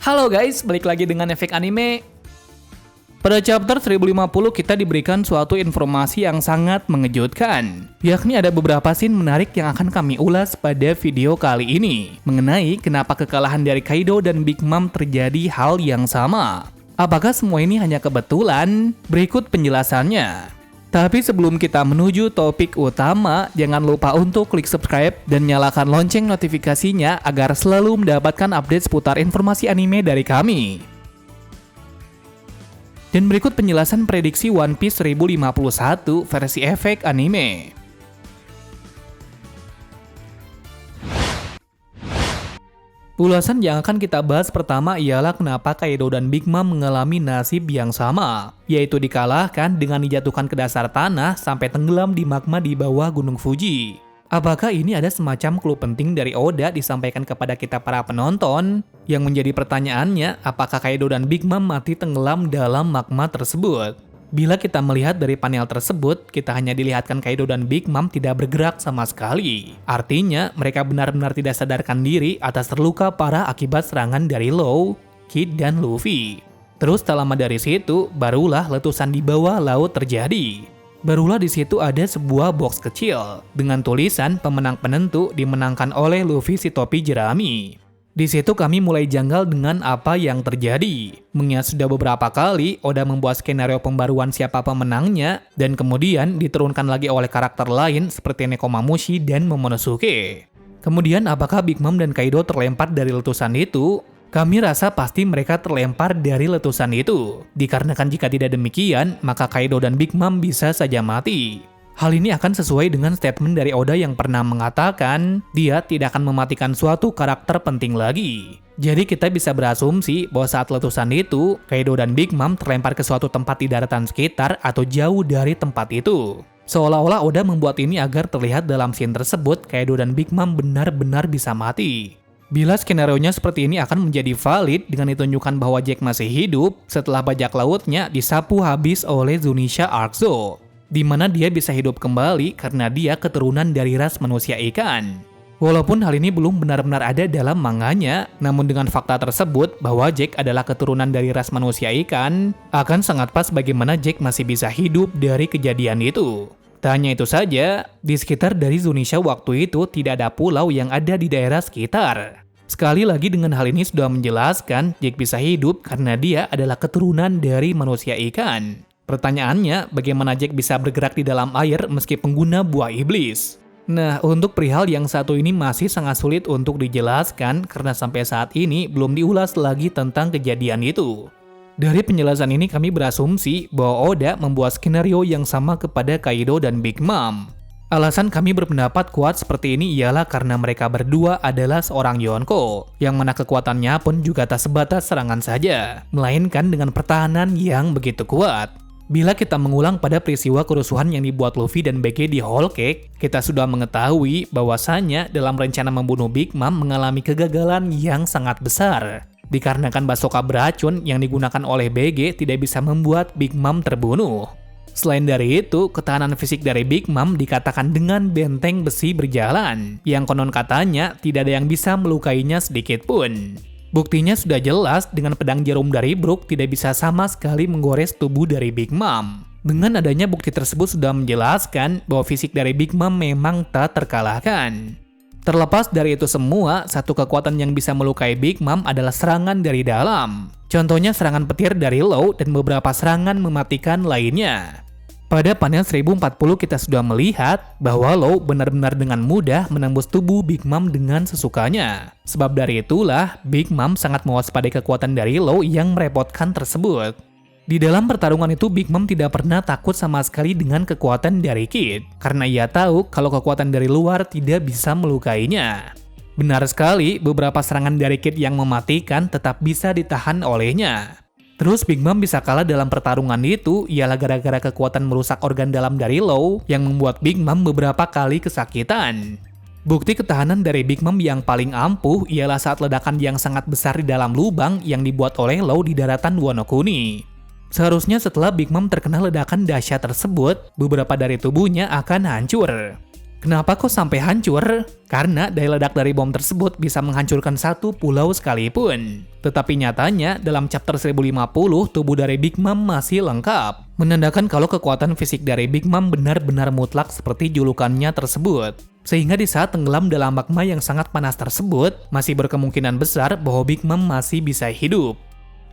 Halo guys, balik lagi dengan Efek Anime. Pada chapter 1050 kita diberikan suatu informasi yang sangat mengejutkan. Yakni ada beberapa scene menarik yang akan kami ulas pada video kali ini. Mengenai kenapa kekalahan dari Kaido dan Big Mom terjadi hal yang sama. Apakah semua ini hanya kebetulan? Berikut penjelasannya. Tapi sebelum kita menuju topik utama, jangan lupa untuk klik subscribe dan nyalakan lonceng notifikasinya agar selalu mendapatkan update seputar informasi anime dari kami. Dan berikut penjelasan prediksi One Piece 1051 versi Efek Anime. Ulasan yang akan kita bahas pertama ialah kenapa Kaido dan Big Mom mengalami nasib yang sama, yaitu dikalahkan dengan dijatuhkan ke dasar tanah sampai tenggelam di magma di bawah Gunung Fuji. Apakah ini ada semacam clue penting dari Oda disampaikan kepada kita para penonton? Yang menjadi pertanyaannya, apakah Kaido dan Big Mom mati tenggelam dalam magma tersebut? Bila kita melihat dari panel tersebut, kita hanya dilihatkan Kaido dan Big Mom tidak bergerak sama sekali. Artinya, mereka benar-benar tidak sadarkan diri atas terluka parah akibat serangan dari Law, Kid, dan Luffy. Terus tak lama dari situ, barulah letusan di bawah laut terjadi. Barulah di situ ada sebuah box kecil dengan tulisan pemenang penentu dimenangkan oleh Luffy si topi jerami. Di situ kami mulai janggal dengan apa yang terjadi. Mengingat sudah beberapa kali Oda membuat skenario pembaruan siapa pemenangnya dan kemudian diturunkan lagi oleh karakter lain seperti Nekomamushi dan Momonosuke. Kemudian apakah Big Mom dan Kaido terlempar dari letusan itu? Kami rasa pasti mereka terlempar dari letusan itu. Dikarenakan jika tidak demikian, maka Kaido dan Big Mom bisa saja mati. Hal ini akan sesuai dengan statement dari Oda yang pernah mengatakan dia tidak akan mematikan suatu karakter penting lagi. Jadi kita bisa berasumsi bahwa saat letusan itu, Kaido dan Big Mom terlempar ke suatu tempat di daratan sekitar atau jauh dari tempat itu. Seolah-olah Oda membuat ini agar terlihat dalam scene tersebut Kaido dan Big Mom benar-benar bisa mati. Bila skenario-nya seperti ini akan menjadi valid dengan ditunjukkan bahwa Jack masih hidup setelah bajak lautnya disapu habis oleh Zunisha Arkzo, di mana dia bisa hidup kembali karena dia keturunan dari ras manusia ikan. Walaupun hal ini belum benar-benar ada dalam manganya, namun dengan fakta tersebut bahwa Jack adalah keturunan dari ras manusia ikan, akan sangat pas bagaimana Jack masih bisa hidup dari kejadian itu. Tak hanya itu saja, di sekitar dari Zunisha waktu itu tidak ada pulau yang ada di daerah sekitar. Sekali lagi dengan hal ini sudah menjelaskan Jack bisa hidup karena dia adalah keturunan dari manusia ikan. Pertanyaannya, bagaimana Jack bisa bergerak di dalam air meski pengguna buah iblis? Nah, untuk perihal yang satu ini masih sangat sulit untuk dijelaskan karena sampai saat ini belum diulas lagi tentang kejadian itu. Dari penjelasan ini kami berasumsi bahwa Oda membuat skenario yang sama kepada Kaido dan Big Mom. Alasan kami berpendapat kuat seperti ini ialah karena mereka berdua adalah seorang Yonko, yang mana kekuatannya pun juga tak sebatas serangan saja, melainkan dengan pertahanan yang begitu kuat. Bila kita mengulang pada peristiwa kerusuhan yang dibuat Luffy dan BG di Whole Cake, kita sudah mengetahui bahwasannya dalam rencana membunuh Big Mom mengalami kegagalan yang sangat besar. Dikarenakan basoka beracun yang digunakan oleh BG tidak bisa membuat Big Mom terbunuh. Selain dari itu, ketahanan fisik dari Big Mom dikatakan dengan benteng besi berjalan, yang konon katanya tidak ada yang bisa melukainya sedikit pun. Buktinya sudah jelas dengan pedang jarum dari Brook tidak bisa sama sekali menggores tubuh dari Big Mom. Dengan adanya bukti tersebut sudah menjelaskan bahwa fisik dari Big Mom memang tak terkalahkan. Terlepas dari itu semua, satu kekuatan yang bisa melukai Big Mom adalah serangan dari dalam. Contohnya serangan petir dari Law dan beberapa serangan mematikan lainnya. Pada panel 1040 kita sudah melihat bahwa Law benar-benar dengan mudah menembus tubuh Big Mom dengan sesukanya. Sebab dari itulah Big Mom sangat mewaspadai kekuatan dari Law yang merepotkan tersebut. Di dalam pertarungan itu Big Mom tidak pernah takut sama sekali dengan kekuatan dari Kid, karena ia tahu kalau kekuatan dari luar tidak bisa melukainya. Benar sekali, beberapa serangan dari Kid yang mematikan tetap bisa ditahan olehnya. Terus Big Mom bisa kalah dalam pertarungan itu ialah gara-gara kekuatan merusak organ dalam dari Law yang membuat Big Mom beberapa kali kesakitan. Bukti ketahanan dari Big Mom yang paling ampuh ialah saat ledakan yang sangat besar di dalam lubang yang dibuat oleh Law di daratan Wano Kuni. Seharusnya setelah Big Mom terkena ledakan dahsyat tersebut, beberapa dari tubuhnya akan hancur. Kenapa kok sampai hancur? Karena daya ledak dari bom tersebut bisa menghancurkan satu pulau sekalipun. Tetapi nyatanya, dalam chapter 1050, tubuh dari Big Mom masih lengkap. Menandakan kalau kekuatan fisik dari Big Mom benar-benar mutlak seperti julukannya tersebut. Sehingga di saat tenggelam dalam magma yang sangat panas tersebut, masih berkemungkinan besar bahwa Big Mom masih bisa hidup.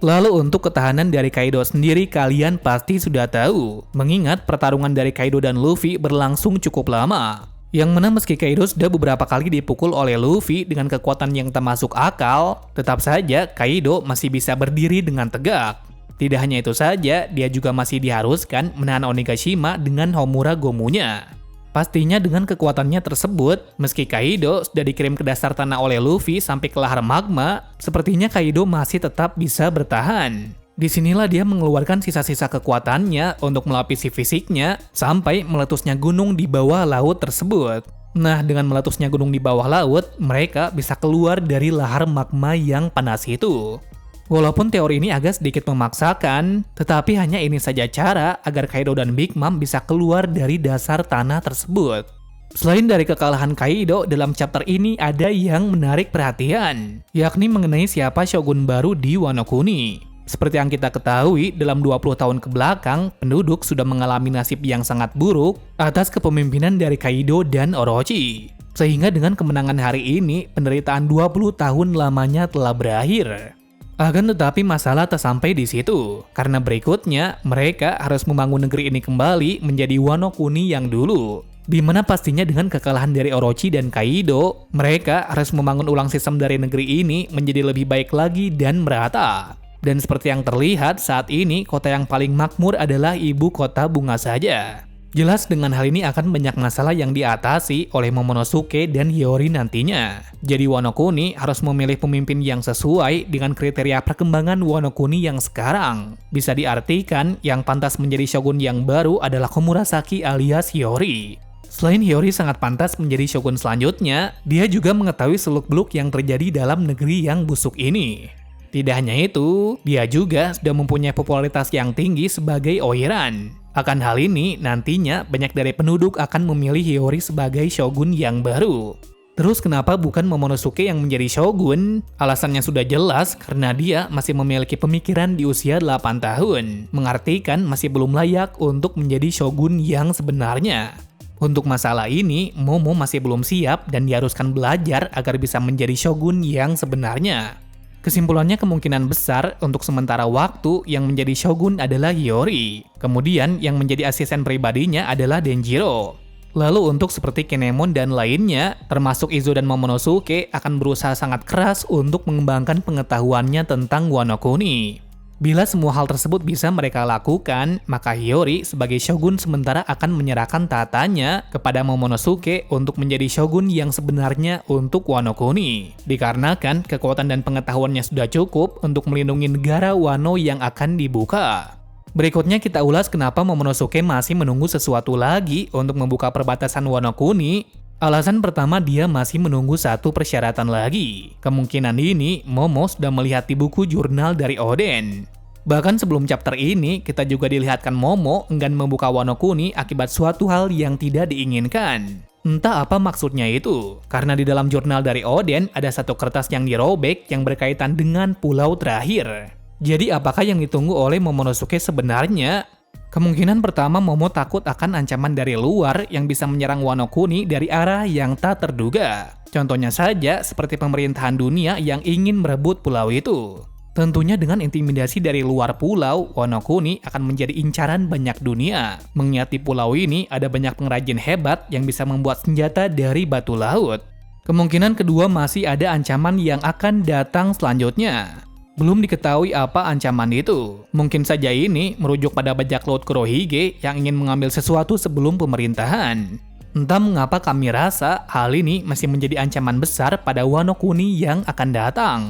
Lalu untuk ketahanan dari Kaido sendiri kalian pasti sudah tahu. Mengingat pertarungan dari Kaido dan Luffy berlangsung cukup lama. Yang mana meski Kaido sudah beberapa kali dipukul oleh Luffy dengan kekuatan yang tak masuk akal, tetap saja Kaido masih bisa berdiri dengan tegak. Tidak hanya itu saja, dia juga masih diharuskan menahan Onigashima dengan Homura Gomunya. Pastinya dengan kekuatannya tersebut, meski Kaido sudah dikirim ke dasar tanah oleh Luffy sampai ke lahar magma, sepertinya Kaido masih tetap bisa bertahan. Disinilah dia mengeluarkan sisa-sisa kekuatannya untuk melapisi fisiknya sampai meletusnya gunung di bawah laut tersebut. Nah, dengan meletusnya gunung di bawah laut, mereka bisa keluar dari lahar magma yang panas itu. Walaupun teori ini agak sedikit memaksakan, tetapi hanya ini saja cara agar Kaido dan Big Mom bisa keluar dari dasar tanah tersebut. Selain dari kekalahan Kaido, dalam chapter ini ada yang menarik perhatian, yakni mengenai siapa shogun baru di Wano Kuni. Seperti yang kita ketahui, dalam 20 tahun ke belakang, penduduk sudah mengalami nasib yang sangat buruk atas kepemimpinan dari Kaido dan Orochi. Sehingga dengan kemenangan hari ini, penderitaan 20 tahun lamanya telah berakhir. Akan tetapi masalah tak sampai di situ, karena berikutnya mereka harus membangun negeri ini kembali menjadi Wano Kuni yang dulu. Dimana pastinya dengan kekalahan dari Orochi dan Kaido, mereka harus membangun ulang sistem dari negeri ini menjadi lebih baik lagi dan merata. Dan seperti yang terlihat saat ini, kota yang paling makmur adalah ibu kota bunga saja. Jelas dengan hal ini akan banyak masalah yang diatasi oleh Momonosuke dan Hiyori nantinya. Jadi Wano Kuni harus memilih pemimpin yang sesuai dengan kriteria perkembangan Wano Kuni yang sekarang. Bisa diartikan yang pantas menjadi shogun yang baru adalah Komurasaki alias Hiyori. Selain Hiyori sangat pantas menjadi shogun selanjutnya, dia juga mengetahui seluk-beluk yang terjadi dalam negeri yang busuk ini. Tidak hanya itu, dia juga sudah mempunyai popularitas yang tinggi sebagai Oiran. Akan hal ini, nantinya banyak dari penduduk akan memilih Hiyori sebagai shogun yang baru. Terus kenapa bukan Momonosuke yang menjadi shogun? Alasannya sudah jelas karena dia masih memiliki pemikiran di usia 8 tahun. Mengartikan masih belum layak untuk menjadi shogun yang sebenarnya. Untuk masalah ini, Momo masih belum siap dan diharuskan belajar agar bisa menjadi shogun yang sebenarnya. Kesimpulannya kemungkinan besar untuk sementara waktu yang menjadi shogun adalah Hiyori. Kemudian yang menjadi asisten pribadinya adalah Denjiro. Lalu untuk seperti Kinemon dan lainnya, termasuk Izo dan Momonosuke akan berusaha sangat keras untuk mengembangkan pengetahuannya tentang Wano Kuni. Bila semua hal tersebut bisa mereka lakukan, maka Hiyori sebagai shogun sementara akan menyerahkan tatanya kepada Momonosuke untuk menjadi shogun yang sebenarnya untuk Wano Kuni. Dikarenakan kekuatan dan pengetahuannya sudah cukup untuk melindungi negara Wano yang akan dibuka. Berikutnya kita ulas kenapa Momonosuke masih menunggu sesuatu lagi untuk membuka perbatasan Wano Kuni. Alasan pertama, dia masih menunggu satu persyaratan lagi. Kemungkinan ini Momo sudah melihat di buku jurnal dari Oden. Bahkan sebelum chapter ini, kita juga dilihatkan Momo enggan membuka Wano Kuni akibat suatu hal yang tidak diinginkan. Entah apa maksudnya itu, karena di dalam jurnal dari Oden ada satu kertas yang dirobek yang berkaitan dengan pulau terakhir. Jadi apakah yang ditunggu oleh Momonosuke sebenarnya? Kemungkinan pertama, Momo takut akan ancaman dari luar yang bisa menyerang Wano Kuni dari arah yang tak terduga. Contohnya saja seperti pemerintahan dunia yang ingin merebut pulau itu. Tentunya dengan intimidasi dari luar pulau, Wano Kuni akan menjadi incaran banyak dunia. Mengingat di pulau ini ada banyak pengrajin hebat yang bisa membuat senjata dari batu laut. Kemungkinan kedua masih ada ancaman yang akan datang selanjutnya. Belum diketahui apa ancaman itu. Mungkin saja ini merujuk pada bajak laut Kurohige yang ingin mengambil sesuatu sebelum pemerintahan. Entah mengapa kami rasa hal ini masih menjadi ancaman besar pada Wano Kuni yang akan datang.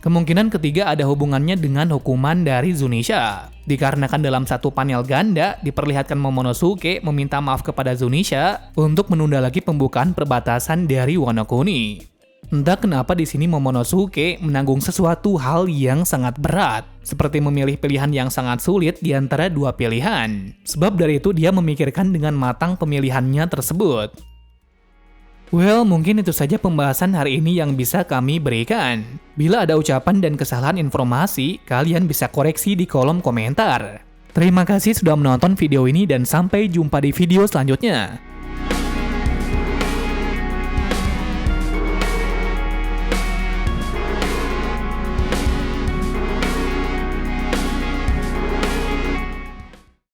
Kemungkinan ketiga ada hubungannya dengan hukuman dari Zunisha. Dikarenakan dalam satu panel ganda diperlihatkan Momonosuke meminta maaf kepada Zunisha untuk menunda lagi pembukaan perbatasan dari Wano Kuni. Entah kenapa di sini Momonosuke menanggung sesuatu hal yang sangat berat, seperti memilih pilihan yang sangat sulit di antara dua pilihan. Sebab dari itu dia memikirkan dengan matang pemilihannya tersebut. Well, mungkin itu saja pembahasan hari ini yang bisa kami berikan. Bila ada ucapan dan kesalahan informasi, kalian bisa koreksi di kolom komentar. Terima kasih sudah menonton video ini dan sampai jumpa di video selanjutnya.